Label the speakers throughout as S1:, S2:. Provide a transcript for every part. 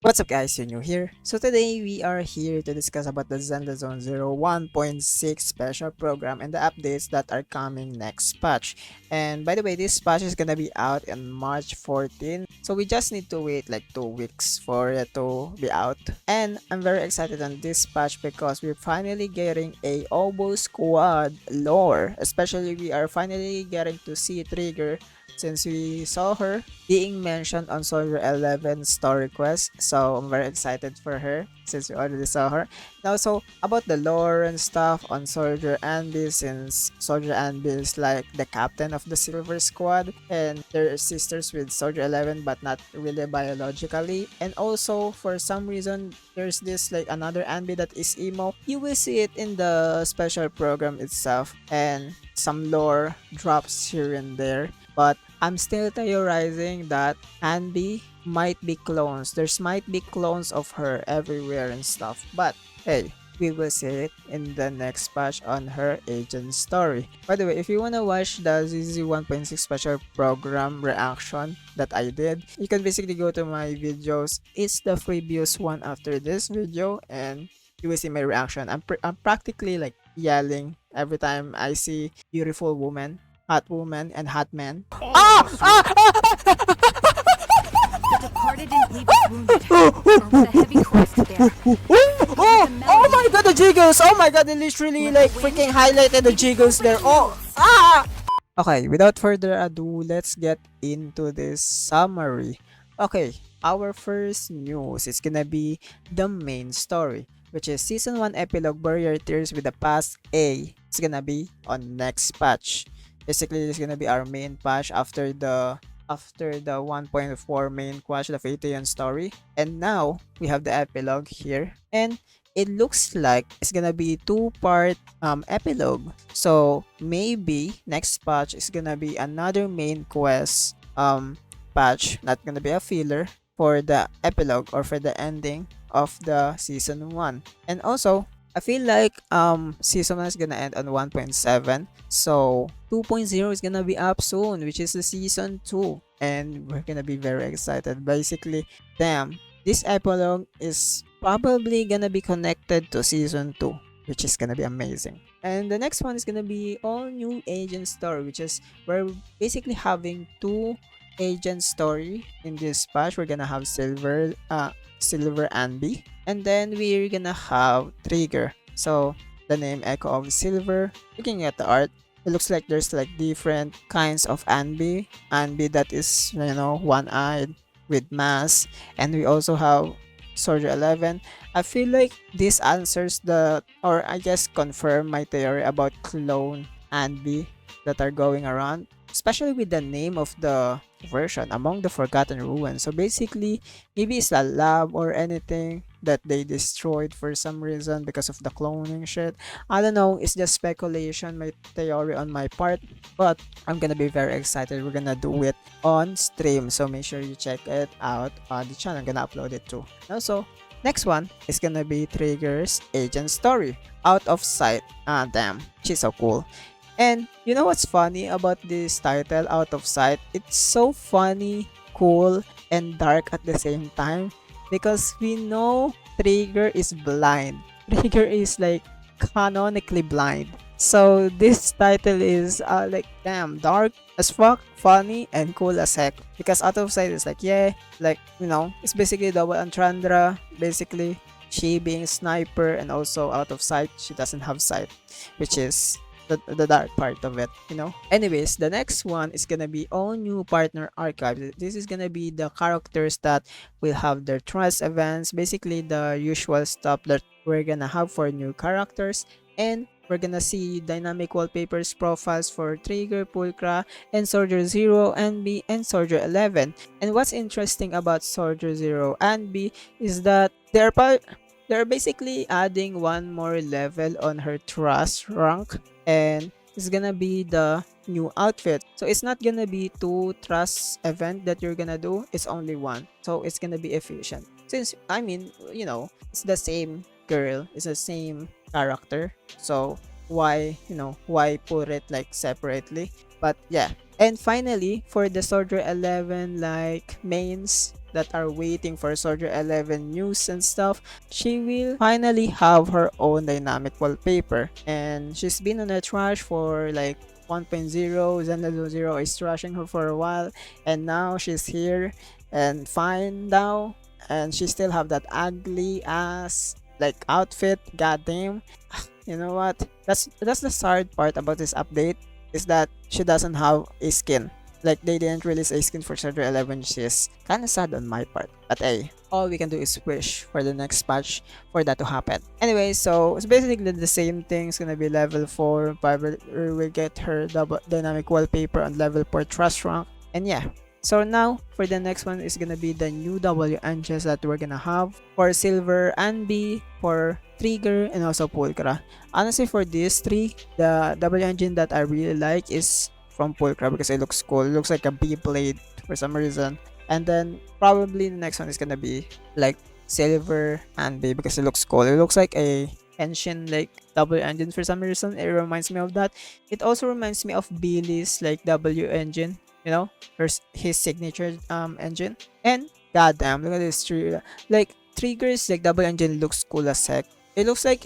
S1: What's up guys, you're new here. So today we are here to discuss about the Zenless Zone 1.6 special program and the updates that are coming next patch. And by the way, this patch is gonna be out on March 14. So we just need to wait like 2 weeks for it to be out. And I'm very excited on this patch because we're finally getting a OBOL squad lore. Especially we are finally getting to see Trigger since we saw her being mentioned on Soldier 11 story quest. So I'm very excited for her since we already saw her. Now, so about the lore and stuff on Soldier Anby, since Soldier Anby is like the captain of the Silver Squad and they're sisters with Soldier 11 but not really biologically. And also for some reason there's this like another Anby that is emo. You will see it in the special program itself and some lore drops here and there. But I'm still theorizing that Anby might be clones. There's might be clones of her everywhere and stuff. But hey, we will see it in the next patch on her agent story. By the way, if you wanna watch the ZZ 1.6 special program reaction that I did, you can basically go to my videos. It's the previous one after this video and you will see my reaction. I'm practically like yelling every time I see beautiful woman, hot woman, and hot man.
S2: The departed didn't leave us wounded, nor with a heavy cross to bear.
S1: Oh my god, the jiggles! Oh my god, they literally like freaking highlighted the jiggles there. Okay, without further ado, let's get into this summary. Okay, our first news is gonna be the main story, which is Season 1 Epilogue Barrier Tears with the Past A. It's gonna be on next patch. Basically, it's gonna be our main patch after the 1.4 main patch, the Phaeton story. And now we have the epilogue here, and it looks like it's gonna be two-part epilogue. So maybe next patch is gonna be another main quest patch, not gonna be a filler for the epilogue or for the ending of the season 1. And also I feel like season 1 is gonna end on 1.7, so 2.0 is gonna be up soon, which is the season 2, and we're gonna be very excited. Basically, damn, this epilogue is probably gonna be connected to season 2, which is gonna be amazing. And the next one is gonna be all new agent story, which is we're basically having two agent story in this patch. We're gonna have Silver Anby, and then we're gonna have Trigger. So the name Echo of Silver. Looking at the art, it looks like there's like different kinds of Anby. Anby that is, one-eyed with mask, and we also have Soldier 11. I feel like this answers or I guess confirm my theory about clone Anby that are going around, especially with the name of the version, Among the Forgotten Ruins. So basically, maybe it's a lab or anything that they destroyed for some reason because of the cloning shit. I don't know, it's just speculation, my theory on my part, but I'm gonna be very excited. We're gonna do it on stream, so make sure you check it out on the channel. I'm gonna upload it too. Also, next one is gonna be Trigger's agent story, Out of Sight. Ah, damn, she's so cool. And you know what's funny about this title, Out of Sight? It's so funny, cool, and dark at the same time because we know Trigger is blind. Trigger is like canonically blind. So this title is like damn dark as fuck, funny, and cool as heck. Because Out of Sight is like, yeah, like, it's basically double entendre. Basically, she being sniper and also out of sight, she doesn't have sight, which is the dark part of it. Anyways, the next one is gonna be all new partner archives. This is gonna be the characters that will have their trust events, basically the usual stuff that we're gonna have for new characters. And we're gonna see dynamic wallpapers profiles for Trigger, Pulcra, and Soldier 0, NB, and Soldier 11. And what's interesting about Soldier 0 and B is that they're basically adding one more level on her trust rank, and it's gonna be the new outfit. So it's not gonna be two trust event that you're gonna do, it's only one. So it's gonna be efficient. Since it's the same girl, it's the same character. So why put it like separately? But yeah. And finally, for the Soldier 11 like mains, that are waiting for Soldier 11 news and stuff, she will finally have her own dynamic wallpaper. And she's been on a trash for like 1.0. Zenless 0 is trashing her for a while, and now she's here and fine now, and she still have that ugly ass like outfit. Goddamn. You know what? That's the sad part about this update, is that she doesn't have a skin. Like, they didn't release a skin for Soldier 11, which is kind of sad on my part. But hey, all we can do is wish for the next patch for that to happen. Anyway, so it's basically the same thing. It's gonna be level 4. Barbara will get her double dynamic wallpaper on level 4 trust rank. And yeah. So now, for the next one is gonna be the new W engines that we're gonna have for Silver and B, for Trigger, and also Pulcra. Honestly, for these three, the W engine that I really like is from Pulcra because it looks cool. It looks like a B-blade for some reason. And then probably the next one is gonna be like Silver and B because it looks cool. It looks like a Henshin like W engine for some reason. It reminds me of that. It also reminds me of Billy's like W engine, you know, his signature engine. And goddamn, look at this tree. Like, Trigger's like double engine looks cool as heck. It looks like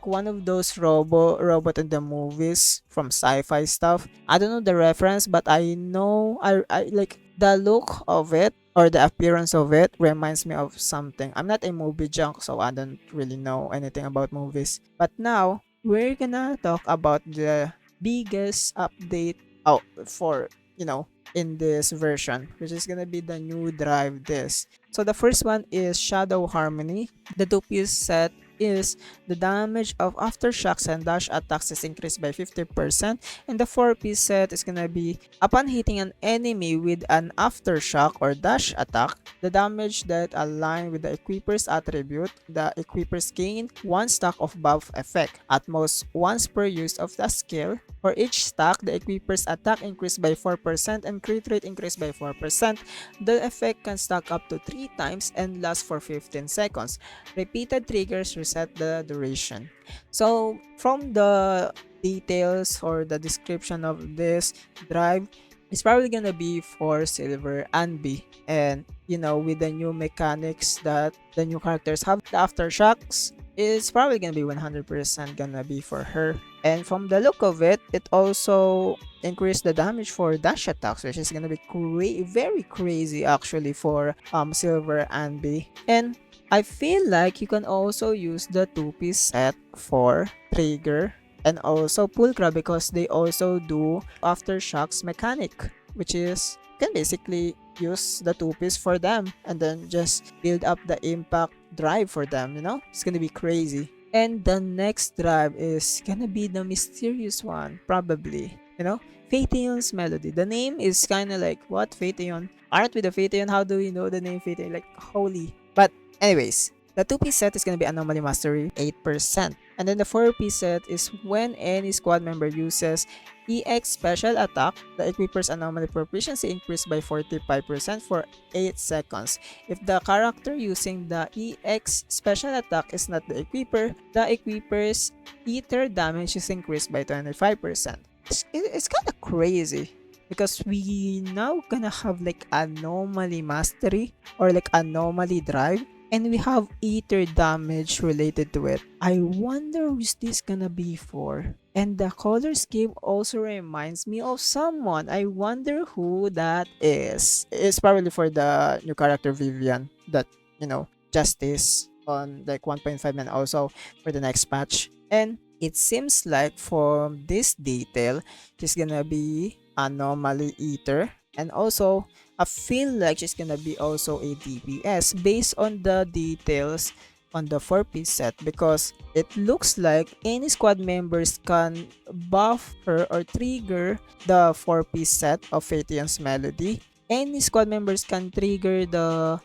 S1: one of those robot in the movies from sci-fi stuff. I don't know the reference, but I know I like the look of it, or the appearance of it reminds me of something. I'm not a movie junk, so I don't really know anything about movies. But now we're gonna talk about the biggest update out for, you know, in this version, which is gonna be the new drive disc. So the first one is Shadow Harmony. The two-piece set is the damage of aftershocks and dash attacks is increased by 50%, and the 4-piece set is gonna be upon hitting an enemy with an aftershock or dash attack, the damage that align with the equiper's attribute, the equippers gain 1 stack of buff effect, at most once per use of the skill. For each stack, the equiper's attack increased by 4% and crit rate increased by 4%. The effect can stack up to 3 times and last for 15 seconds. Repeated triggers reset the duration. So, from the details or the description of this drive, it's probably gonna be for Silver and B. And, you know, with the new mechanics that the new characters have, the aftershocks, it's probably gonna be 100% gonna be for her. And from the look of it, it also increased the damage for dash attacks, which is gonna be very crazy actually for Silver and B. And I feel like you can also use the two-piece set for Trigger and also Pulcra because they also do aftershocks mechanic, which is you can basically use the two-piece for them and then just build up the impact drive for them, you know? It's gonna be crazy. And the next drive is gonna be the mysterious one, probably, you know? Phaeton's Melody. The name is kind of like, what, Phaeton? Aren't we the Phaeton? How do we know the name Phaeton? Like, holy. But anyways, the two-piece set is gonna be Anomaly Mastery 8%. And then the 4-piece set is when any squad member uses EX special attack, the equiper's anomaly proficiency increased by 45% for 8 seconds. If the character using the EX special attack is not the equiper's ether damage is increased by 25%. It's kind of crazy because we now gonna have like anomaly mastery or like anomaly drive, and we have ether damage related to it. I wonder who's this gonna be for. And the color scheme also reminds me of someone. I wonder who that is. It's probably for the new character Vivian that, you know, Justice on like 1.5 and also for the next patch. And it seems like from this detail, she's gonna be Anomaly Eater. And also, I feel like she's gonna be also a DPS based on the details on the 4-piece set, because it looks like any squad members can buff her or trigger the 4-piece set of Phaeton's Melody. Any squad members can trigger the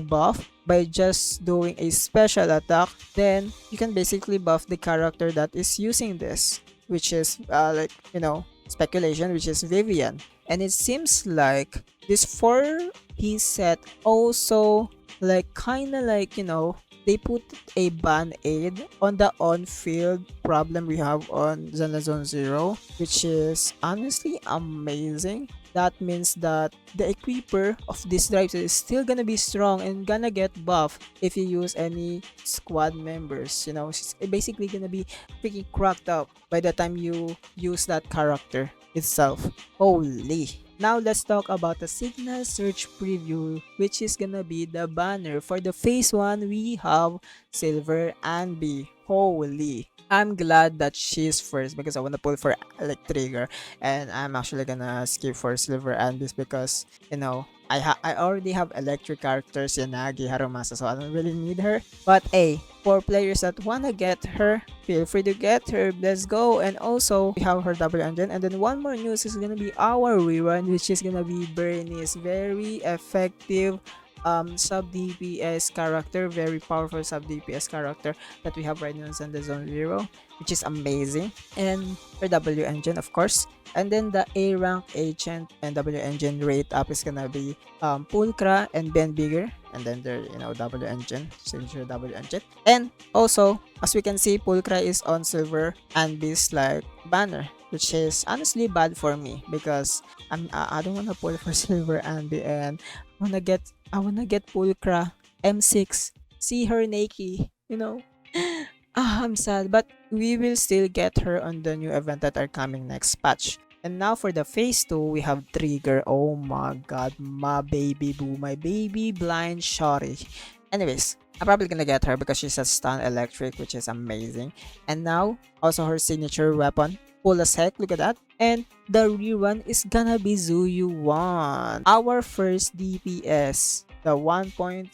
S1: buff by just doing a special attack. Then you can basically buff the character that is using this, which is like, you know, speculation, which is Vivian. And it seems like this 4-piece set also like kind of like, you know, they put a band-aid on the on-field problem we have on Zenless 0, which is honestly amazing. that means that the equiper of this drive is still gonna be strong and gonna get buff if you use any squad members. You know, it's basically gonna be freaking cracked up by the time you use that character itself. Holy. Now let's talk about the signal search preview, which is gonna be the banner. For the phase 1, we have Silver Anby. Holy. I'm glad that she's first because I wanna pull for like trigger, and I'm actually gonna skip for Silver Anbis because you know I already have electric characters in Nagi Harumasa, so I don't really need her. But hey, for players that wanna get her, feel free to get her. Let's go. And also we have her double engine, and then one more news is gonna be our rerun, which is gonna be Bernie's very effective sub DPS character, very powerful sub DPS character that we have right now in the Zone Zero, which is amazing. And her W engine, of course. And then the A rank agent and W engine rate up is gonna be Pulcra and Ben Bigger, and then their W engine, signature W engine. And also, as we can see, Pulcra is on Silver and Beast like banner, which is honestly bad for me because I don't wanna pull for Silver Andy, and I wanna get Pulcra M6, see her Nike, I'm sad, but we will still get her on the new event that are coming next patch. And now for the phase 2, we have Trigger. Oh my god, my baby boo, my baby blind shorty. Anyways, I'm probably gonna get her because she's a stun electric, which is amazing. And now, also her signature weapon, cool as heck, look at that. And the rerun is gonna be Zuyu 1, our first DPS, the 1.0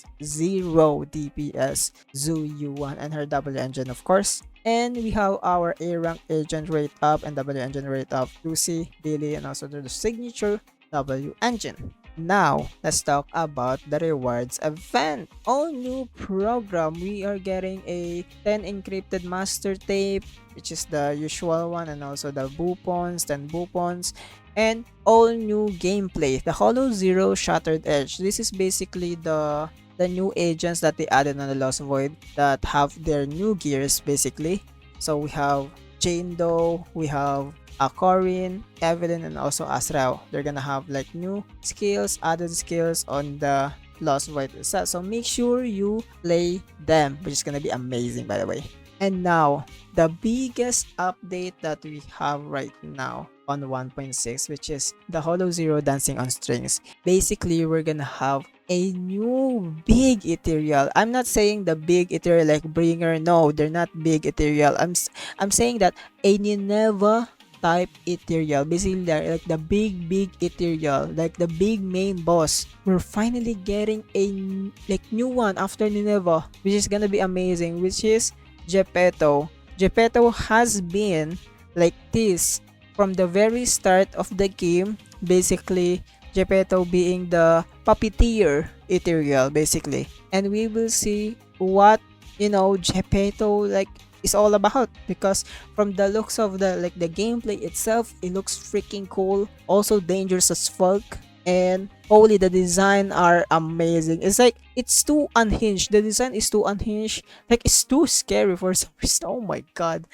S1: DPS Zuyu 1, and her double engine, of course. And we have our A rank agent rate up and W engine rate up, Lucy, Billy, and also the signature W engine. Now, let's talk about the rewards event. All new program, we are getting a 10 encrypted master tape, which is the usual one, and also the boopons, 10 boopons, and all new gameplay, the Hollow Zero Shattered Edge. This is basically the new agents that they added on the Lost Void that have their new gears basically. So we have Jane Doe, we have Corin, Evelyn, and also Asrao. They're gonna have like new skills, added skills on the Lost Void itself. So make sure you play them, which is gonna be amazing by the way. And now, the biggest update that we have right now on 1.6, which is the Hollow Zero Dancing on Strings. Basically, we're gonna have a new big ethereal. I'm not saying the big ethereal like Bringer. No, they're not big ethereal. I'm saying that a Nineveh type ethereal. Basically, they're like the big ethereal, like the big main boss. We're finally getting a like new one after Nineveh, which is gonna be amazing, which is Geppetto. Geppetto has been like this from the very start of the game. Basically, Geppetto being the puppeteer ethereal basically, and we will see what Geppetto like is all about, because from the looks of the gameplay itself, it looks freaking cool, also dangerous as fuck. And holy, the design are amazing. It's like it's too unhinged. The design is too unhinged, like it's too scary for some reason. Oh my god.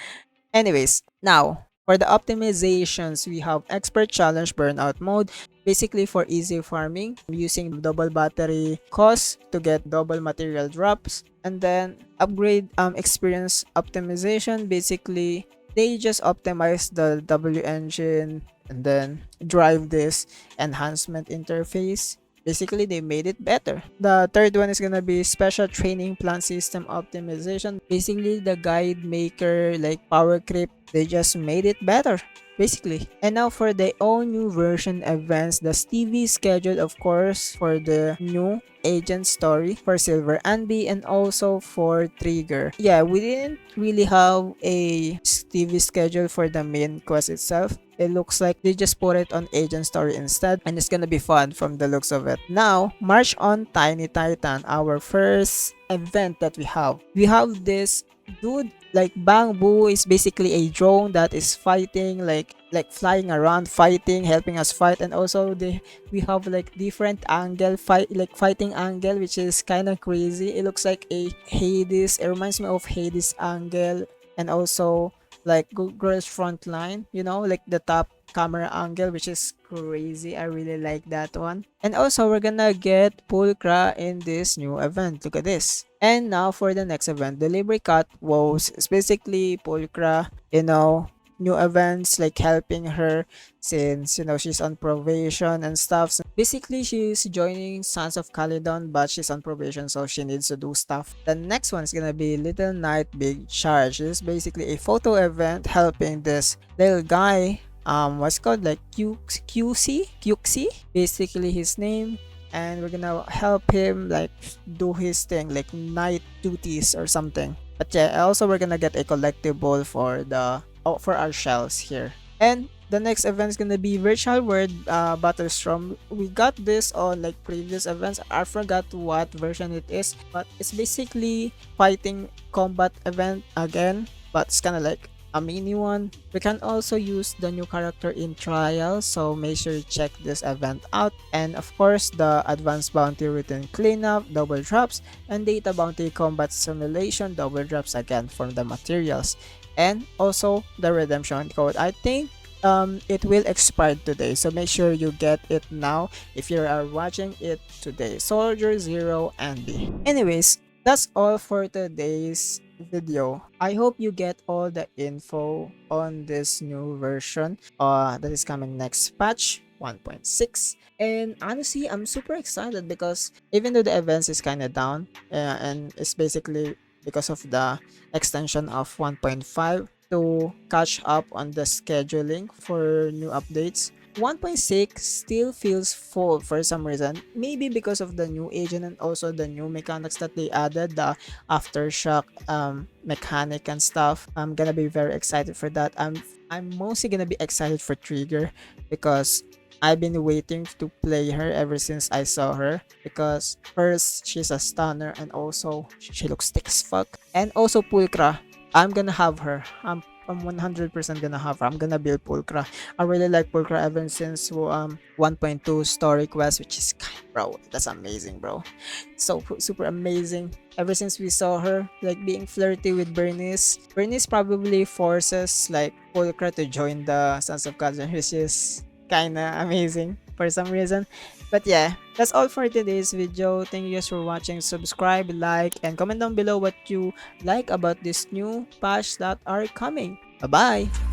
S1: Anyways, now for the optimizations, we have expert challenge burnout mode, basically for easy farming using double battery cost to get double material drops. And then upgrade experience optimization, basically they just optimize the W engine and then drive this enhancement interface. Basically, they made it better. The third one is gonna be special training plan system optimization. Basically, the guide maker like power creep, they just made it better basically. And now for the all new version events, the Stevie schedule, of course, for the new agent story for Silver Anby and also for Trigger. Yeah, we didn't really have a Stevie schedule for the main quest itself. It looks like they just put it on agent story instead, and it's gonna be fun from the looks of it. Now, March on Tiny Titan, our first event that we have. We have this dude like Bang Boo is basically a drone that is fighting, like flying around, fighting, helping us fight. And also we have like different angle fighting angle, which is kind of crazy. It looks like a Hades. It reminds me of Hades angle. And also like girl's front line, you know, like the top camera angle, which is crazy. I really like that one. And also we're gonna get Pulcra in this new event. Look at this. And now for the next event, delivery cut woes. It's basically Pulcra, you know, new events like helping her since you know she's on probation and stuff. So basically she's joining Sons of Caledon, but she's on probation, so she needs to do stuff. The next one is gonna be Little Knight Big Charge. This is basically a photo event helping this little guy, what's it called, like QC, basically his name. And we're gonna help him like do his thing like night duties or something. But yeah, also we're gonna get a collectible for the for our shells here. And the next event is gonna be Virtual World Battlestorm. We got this on like previous events. I forgot what version it is, but it's basically fighting combat event again, but it's kind of like a mini one. We can also use the new character in trial, so make sure you check this event out. And of course, the advanced bounty routine cleanup, double drops, and data bounty combat simulation double drops again from the materials. And also the redemption code. I think it will expire today, so make sure you get it now if you are watching it today. Soldier Zero Andy. Anyways, that's all for today's video. I hope you get all the info on this new version that is coming next patch 1.6. And honestly, I'm super excited because even though the events is kind of down, and it's basically because of the extension of 1.5 to catch up on the scheduling for new updates, 1.6 still feels full for some reason. Maybe because of the new agent and also the new mechanics that they added, the aftershock mechanic and stuff. I'm gonna be very excited for that. I'm mostly gonna be excited for Trigger because I've been waiting to play her ever since I saw her, because first she's a stunner and also she looks thick as fuck. And also Pulcra, I'm gonna have her. I'm 100% gonna have her. I'm gonna build Pulcra. I really like Pulcra ever since 1.2 story quest, which is bro, that's amazing, bro. So super amazing. Ever since we saw her like being flirty with Bernice, Bernice probably forces like Pulcra to join the Sons of Gods, which is kinda amazing for some reason. But yeah, that's all for today's video. Thank you guys for watching. Subscribe, like, and comment down below what you like about this new patch that are coming. Bye bye.